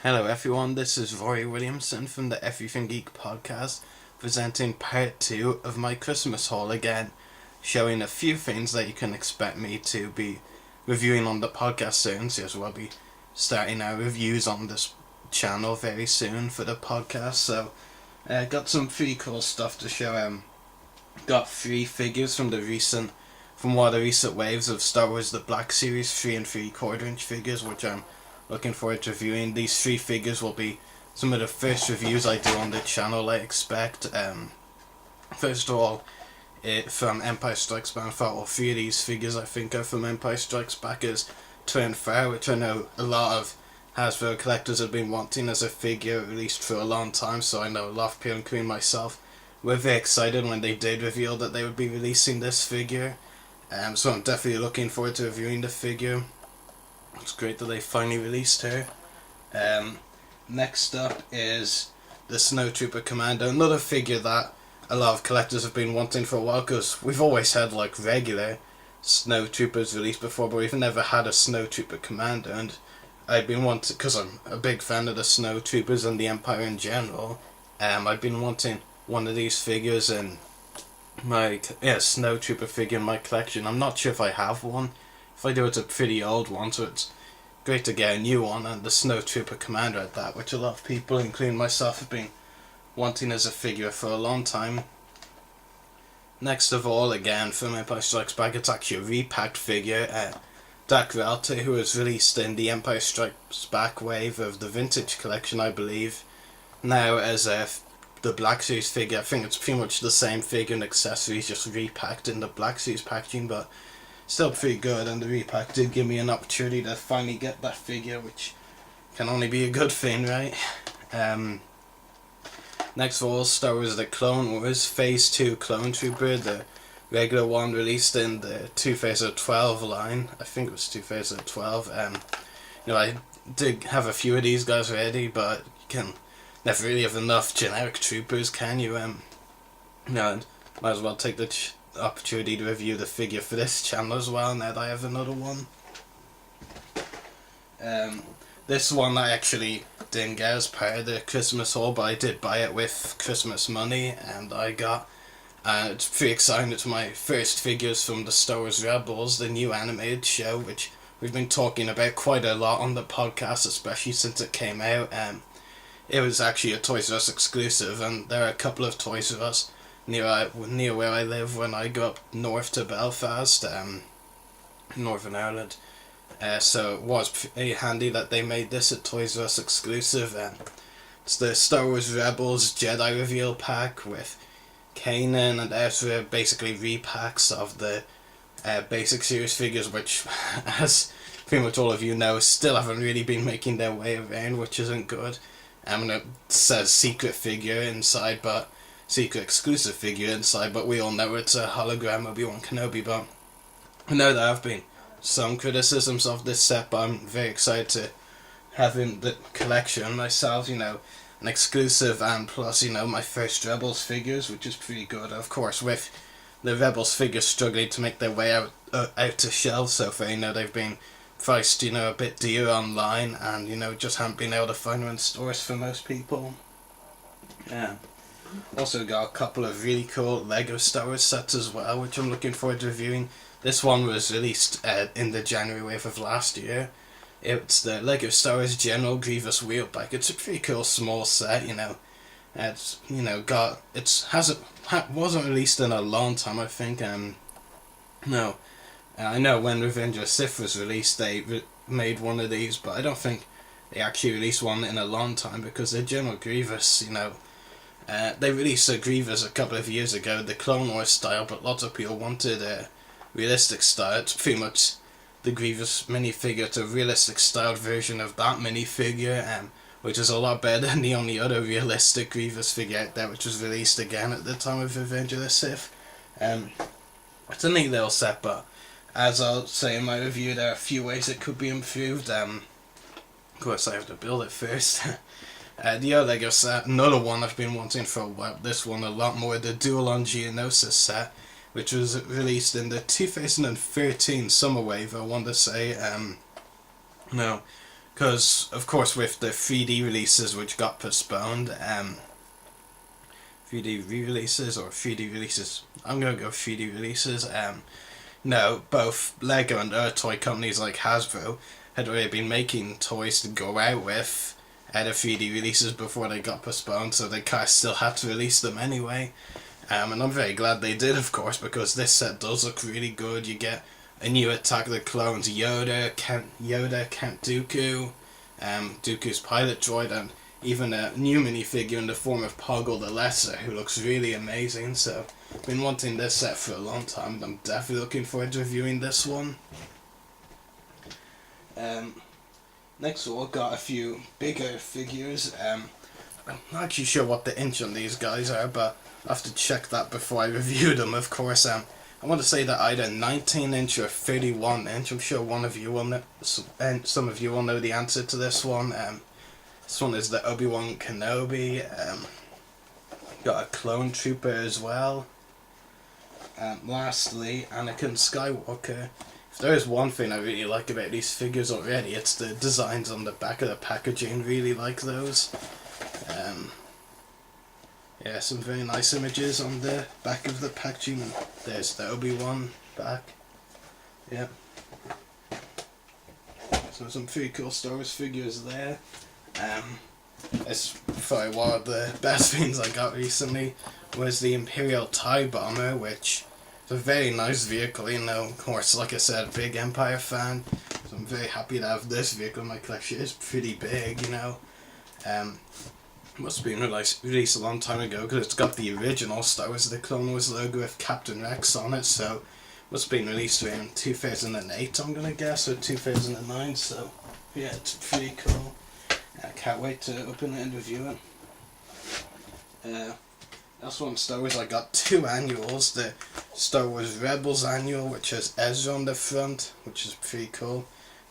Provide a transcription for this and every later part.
Hello everyone, this is Ruari Williamson from the Everything Geek podcast, presenting part 2 of my Christmas haul again, showing a few things that you can expect me to be reviewing on the podcast soon, so we'll be starting our reviews on this channel very soon for the podcast. So got some pretty cool stuff to show. Got 3 figures from one of the recent waves of Star Wars The Black Series 3 and 3/4 inch figures, which I'm looking forward to reviewing. These 3 figures will be some of the first reviews I do on the channel, I expect. First of all, from Empire Strikes Back. All 3 of these figures I think are from Empire Strikes Back is Twin Fire, which I know a lot of Hasbro collectors have been wanting as a figure released for a long time, so I know a lot of people, including myself, were very excited when they did reveal that they would be releasing this figure. So I'm definitely looking forward to reviewing the figure. It's great that they finally released her. Next up is the Snowtrooper Commando, another figure that a lot of collectors have been wanting for a while, because we've always had like regular Snowtroopers released before, but we've never had a Snowtrooper Commando, and I've been wanting, because I'm a big fan of the Snowtroopers and the Empire in general, I've been wanting one of these figures in my Snowtrooper figure in my collection. I'm not sure if I have one. If I do, it's a pretty old one, so it's great to get a new one, and the Snowtrooper Commander at that, which a lot of people, including myself, have been wanting as a figure for a long time. Next of all, again from Empire Strikes Back, it's actually a repacked figure. Dak Ralta, who was released in the Empire Strikes Back wave of the Vintage Collection, I believe, now as the Black Series figure. I think it's pretty much the same figure and accessories, just repacked in the Black Series packaging, but still pretty good, and the repack did give me an opportunity to finally get that figure, which can only be a good thing, right? Next of all, Star Wars The Clone Wars Phase 2 Clone Trooper, the regular one released in the 2012 line. I think it was 2012. I did have a few of these guys already, but you can never really have enough generic troopers, can you? Might as well take the opportunity to review the figure for this channel as well, now that I have another one. This one I actually didn't get as part of the Christmas haul, but I did buy it with Christmas money, and I got, it's pretty exciting. It's my first figures from the Star Wars Rebels, the new animated show, which we've been talking about quite a lot on the podcast, especially since it came out. It was actually a Toys R Us exclusive, and there are a couple of Toys R Us near where I live when I go up north to Belfast, Northern Ireland. So it was pretty handy that they made this a Toys R Us exclusive. It's the Star Wars Rebels Jedi reveal pack with Kanan and Ezra, basically repacks of the basic series figures, which, as pretty much all of you know, still haven't really been making their way around, which isn't good. It says secret figure inside, but secret exclusive figure inside, but we all know it's a hologram Obi-Wan Kenobi. But I know there have been some criticisms of this set, but I'm very excited to have in the collection myself, an exclusive, and plus, my first Rebels figures, which is pretty good. Of course, with the Rebels figures struggling to make their way out to shelves so far, they've been priced, a bit dear online, and, just haven't been able to find them in stores for most people. Yeah. Also got a couple of really cool Lego Star Wars sets as well, which I'm looking forward to reviewing. This one was released in the January wave of last year. It's the Lego Star Wars General Grievous Wheelback. It's a pretty cool small set, It's, wasn't released in a long time, I think. No. I know when Revenge of the Sith was released, they made one of these, but I don't think they actually released one in a long time, because the General Grievous, they released a Grievous a couple of years ago, the Clone Wars style, but lots of people wanted a realistic style. It's pretty much the Grievous minifigure. It's a realistic styled version of that minifigure, which is a lot better than the only other realistic Grievous figure out there, which was released again at the time of Revenge of the Sith. It's a neat little set, but as I'll say in my review, there are a few ways it could be improved. Of course, I have to build it first. The other Lego set, another one I've been wanting for a while, this one a lot more, the Dual-On Geonosis set, which was released in the 2013 Summer Wave, I want to say. Because, of course, with the 3D releases which got postponed, 3D re-releases or 3D releases, I'm going to go 3D releases, no, both Lego and other toy companies like Hasbro had already been making toys to go out with the 3D releases before they got postponed, so they kind of still had to release them anyway. And I'm very glad they did, of course, because this set does look really good. You get a new Attack of the Clones Yoda, Count Dooku, Dooku's pilot droid, and even a new minifigure in the form of Poggle the Lesser, who looks really amazing. So I've been wanting this set for a long time, and I'm definitely looking forward to reviewing this one. Next of all, got a few bigger figures. I'm not actually sure what the inch on these guys are, but I'll have to check that before I review them, of course. I want to say that either 19 inch or 31 inch. I'm sure one of you will know, some of you will know the answer to this one. This one is the Obi-Wan Kenobi. Got a clone trooper as well. Lastly, Anakin Skywalker. If there is one thing I really like about these figures already, it's the designs on the back of the packaging. Really like those. Yeah, some very nice images on the back of the packaging. There's the Obi-Wan back. Yeah. So some pretty cool Star Wars figures there. It's probably one of the best things I got recently was the Imperial TIE Bomber, which is a very nice vehicle, you know. Of course, like I said, big Empire fan, so I'm very happy to have this vehicle in my collection. It's pretty big, you know. Must have been released a long time ago because it's got the original Star Wars The Clone Wars logo with Captain Rex on it, so must have been released around 2008, I'm gonna guess, or 2009, so yeah, it's pretty cool. I can't wait to open it and review it. That's one Star Wars. I got two annuals. The Star Wars Rebels annual, which has Ezra on the front, which is pretty cool,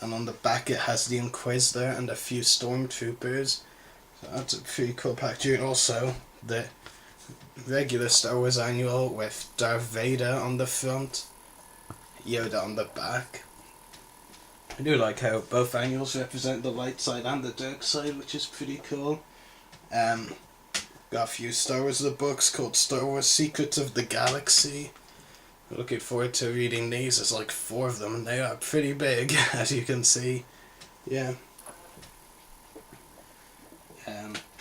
and on the back it has the Inquisitor and a few Stormtroopers. So that's a pretty cool packaging. Also, the regular Star Wars annual with Darth Vader on the front, Yoda on the back. I do like how both annuals represent the light side and the dark side, which is pretty cool. Got a few Star Wars books called Star Wars Secrets of the Galaxy. I'm looking forward to reading these. There's like 4 of them and they are pretty big, as you can see. Yeah.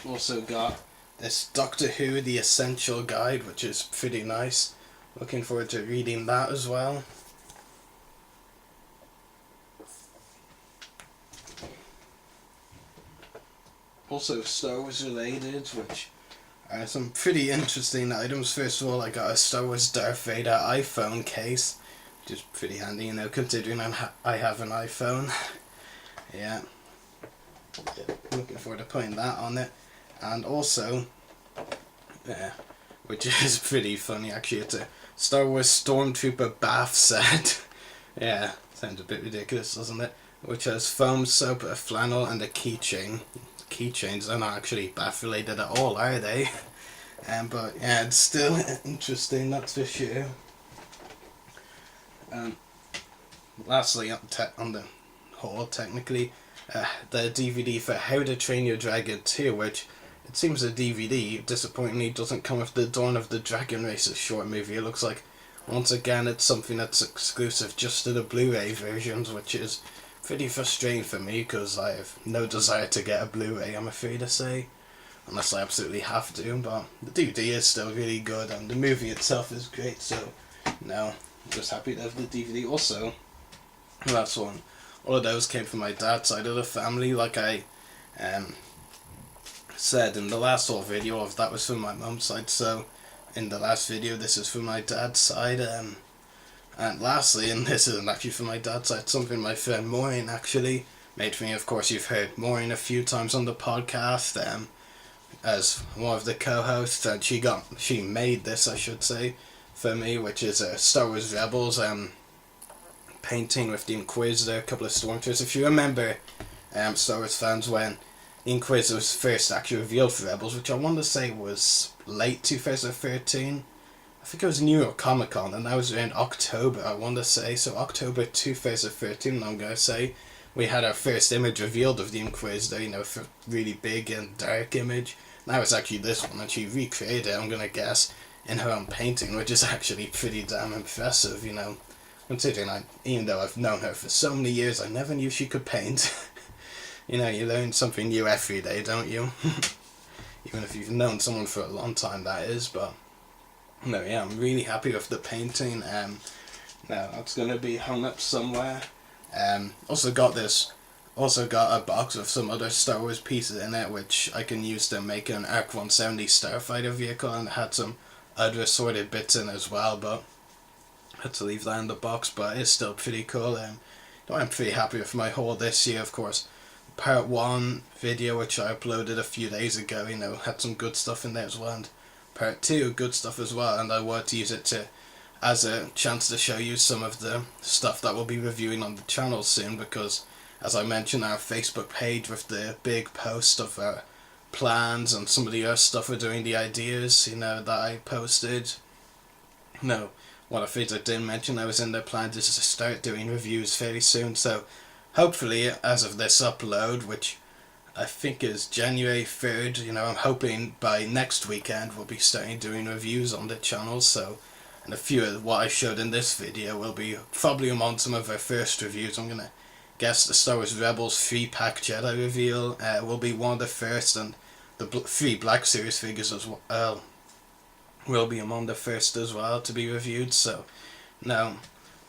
Also got this Doctor Who The Essential Guide, which is pretty nice. Looking forward to reading that as well. Also Star Wars related, which are some pretty interesting items. First of all, I got a Star Wars Darth Vader iPhone case, which is pretty handy, you know, considering I have an iPhone. Yeah. Looking forward to putting that on it. And also, which is pretty funny actually, it's a Star Wars Stormtrooper bath set. Yeah, sounds a bit ridiculous, doesn't it? Which has foam soap, a flannel, and a keychain. Keychains are not actually bath related at all, are they? But yeah, it's still interesting, that's for sure. Lastly, on the whole, technically, the DVD for How to Train Your Dragon 2, which it seems the DVD disappointingly doesn't come with the Dawn of the Dragon Races short movie. It looks like once again it's something that's exclusive just to the Blu-ray versions, which is pretty frustrating for me because I have no desire to get a Blu-ray, I'm afraid to say, unless I absolutely have to. But the DVD is still really good and the movie itself is great, so no, I'm just happy to have the DVD. Also, last one, all of those came from my dad's side of the family. Like I said in the last whole video, of that was from my mum's side, so in the last video this is from my dad's side. And lastly, and this isn't actually from my dad's side, something my friend Maureen actually made for me. Of course, you've heard Maureen a few times on the podcast as one of the co-hosts, and she made this, I should say, for me, which is a Star Wars Rebels painting with the Inquisitor, a couple of Stormtroopers. If you remember, Star Wars fans, when the Inquisitor was first actually revealed for Rebels, which I want to say was late 2013. I think it was New York Comic Con, and that was around October, I want to say, so October 2013, I'm going to say. we had our first image revealed of the Inquisitor, for really big and dark image. Now it's actually this one, and she recreated it, I'm gonna guess, in her own painting, which is actually pretty damn impressive, considering even though I've known her for so many years, I never knew she could paint. You learn something new every day, don't you? Even if you've known someone for a long time, that is. But no, yeah, I'm really happy with the painting. Now it's gonna be hung up somewhere. Also got a box of some other Star Wars pieces in it, which I can use to make an Arc 170 Starfighter vehicle, and it had some other assorted bits in as well, but I had to leave that in the box. But it's still pretty cool. I'm pretty happy with my haul this year. Of course, part 1 video, which I uploaded a few days ago, had some good stuff in there as well, and part 2, good stuff as well, and I want to use it as a chance to show you some of the stuff that we'll be reviewing on the channel soon, because as I mentioned, our Facebook page with the big post of our plans and some of the other stuff we're doing, the ideas, that I posted. No, one of the things I didn't mention I was in the plan is to start doing reviews very soon, so hopefully, as of this upload, which I think is January 3rd, I'm hoping by next weekend we'll be starting doing reviews on the channel, so, and a few of what I showed in this video will be probably among some of our first reviews. I'm gonna guess the Star Wars Rebels 3-pack Jedi reveal will be one of the first, and the 3 Black Series figures as well will be among the first as well to be reviewed, so, now,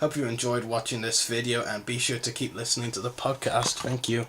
hope you enjoyed watching this video, and be sure to keep listening to the podcast. Thank you.